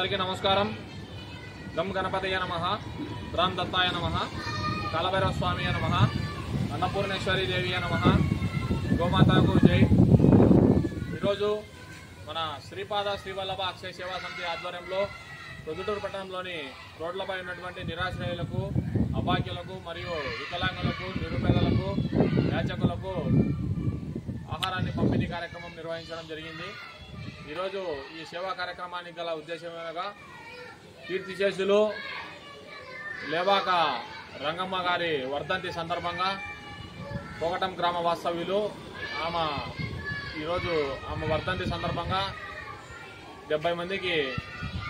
అందరికీ నమస్కారం. గం గణపతయ నమః, రామ్ దత్తాయ నమః, కాలభైరవ స్వామియ నమః, అన్నపూర్ణేశ్వరి దేవియ నమః, గోమాతకు జై. ఈరోజు మన శ్రీపాద శ్రీవల్లభ అక్షయ సేవా సమితి ఆధ్వర్యంలో ప్రొద్దుటూరు పట్టణంలోని రోడ్లపై ఉన్నటువంటి నిరాశ్రయులకు, అభాగ్యులకు మరియు వికలాంగులకు, నిరుపేదలకు, యాచకులకు ఆహారాన్ని పంపిణీ కార్యక్రమం నిర్వహించడం జరిగింది. ఈరోజు ఈ సేవా కార్యక్రమానికి గల ఉద్దేశమేనగా కీర్తిశేషులు లేవాక రంగమ్మ గారి వర్ధంతి సందర్భంగా పోగటం గ్రామ వాస్తవ్యులు ఈరోజు ఆమె వర్ధంతి సందర్భంగా 70 మందికి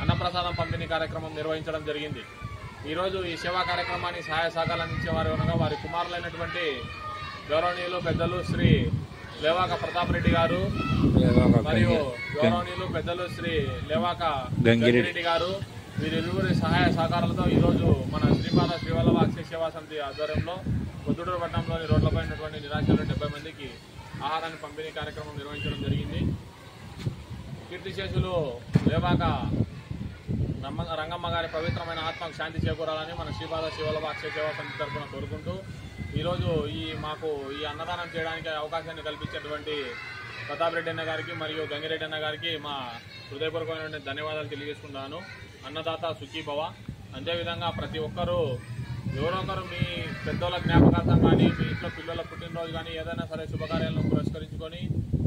అన్నప్రసాదం పంపిణీ కార్యక్రమం నిర్వహించడం జరిగింది. ఈరోజు ఈ సేవా కార్యక్రమాన్ని సహాయ సహకారాలు అందించేవారు అనగా వారి కుమారులైనటువంటి గౌరవనీయులు పెద్దలు శ్రీ లేవాక ప్రతాప్ రెడ్డి గారు మరియు గౌరవనీయులు పెద్దలు శ్రీ లేవాక గంగిరెడ్డి గారు, వీరిరువురి సహాయ సహకారాలతో ఈరోజు మన శ్రీపాద శ్రీవల్లభ అక్షయ సేవా సమితి ఆధ్వర్యంలో పొద్దుటూరు పట్టణంలోని రోడ్లపై ఉన్నటువంటి నిరాశ్రయులు 70 మందికి ఆహారాన్ని పంపిణీ కార్యక్రమం నిర్వహించడం జరిగింది. కీర్తిశేషులు లేవాక రంగమ్మ గారి పవిత్రమైన ఆత్మకు శాంతి చేకూరాలని మన శ్రీపాద శ్రీవల్లభ అక్షయ సేవా సమితి తరఫున కోరుకుంటూ ఈరోజు మాకు ఈ అన్నదానం చేయడానికి అవకాశాన్ని కల్పించేటువంటి ప్రతాప్ రెడ్డి అన్న గారికి మరియు గంగిరెడ్డి అన్న గారికి మా హృదయపూర్వకమైన ధన్యవాదాలు తెలియజేసుకుంటాను. అన్నదాత సుఖీభవ. అంతేవిధంగా ప్రతి ఒక్కరూ ఎవరో ఒకరు మీ పెద్దోళ్ళ జ్ఞాపకార్థం కానీ, మీ ఇంట్లో పిల్లల పుట్టినరోజు కానీ ఏదైనా సరే శుభకార్యాలను పురస్కరించుకొని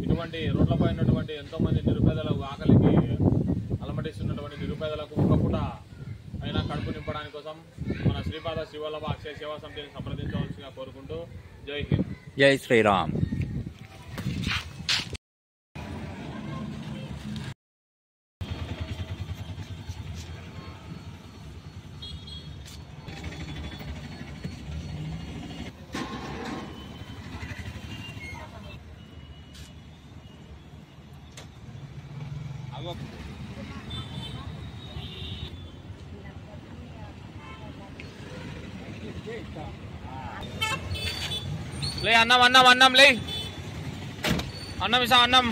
ఇటువంటి రోడ్లపై ఉన్నటువంటి ఎంతోమంది నిరుపేదలకు, ఆకలికి అలమటిస్తున్నటువంటి నిరుపేదలకు ఒక్కపూట అయినా కడుపు నింపడానికి కోసం మన శ్రీపాద శ్రీవల్లభ అక్షయ సేవా సమితిని సంప్రదించవలసిగా కోరుకుంటూ జై హింద్, జై శ్రీరామ్. లే అన్నం అన్నం అన్నం లే అన్నం ఇసా అన్నం.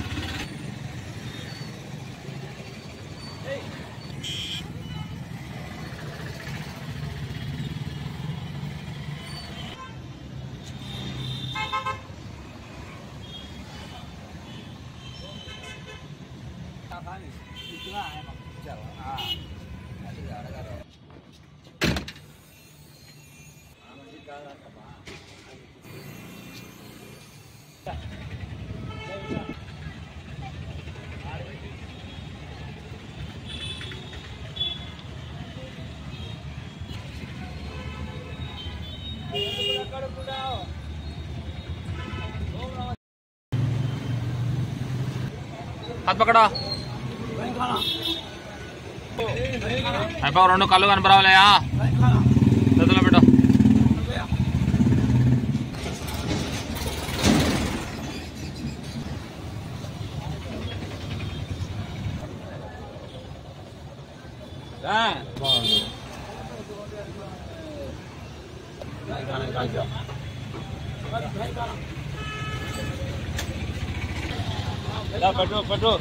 हाथ पकड़ो అయిపో 2 కళ్ళు కనపరావలేయా చేతుల్లో పెట్టు. పట్టు పట్టు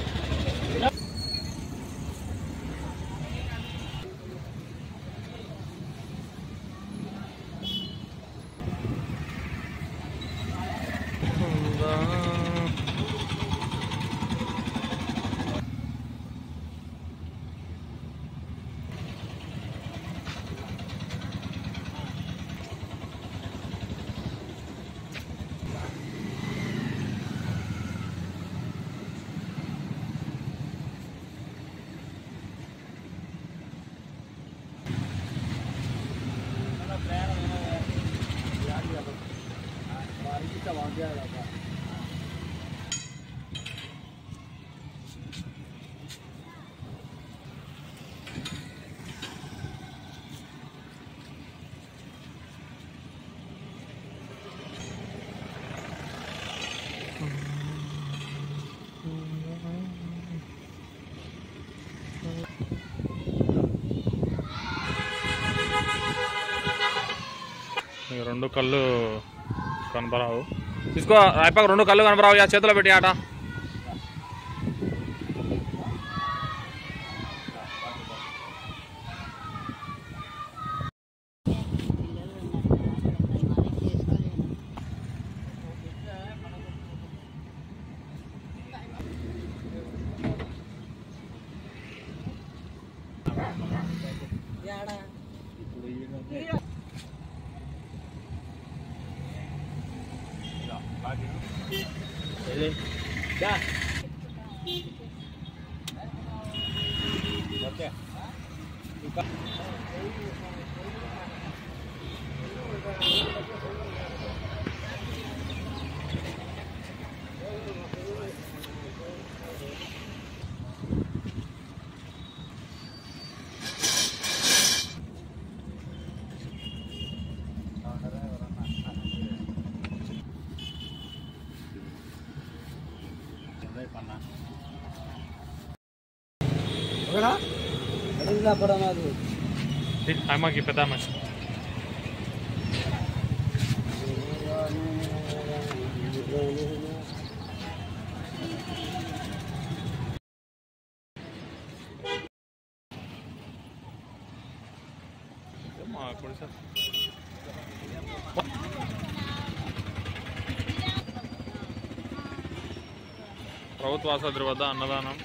రెండు కళ్ళు కనపరావు. తీసుకో అయిపోయాక 2 కళ్ళు కనపరావు. చేతిలో పెట్టి ఆట ఓకే आमाकी पता मैं ప్రభుత్వ ఆసుపత్రి వద్ద అన్నదానం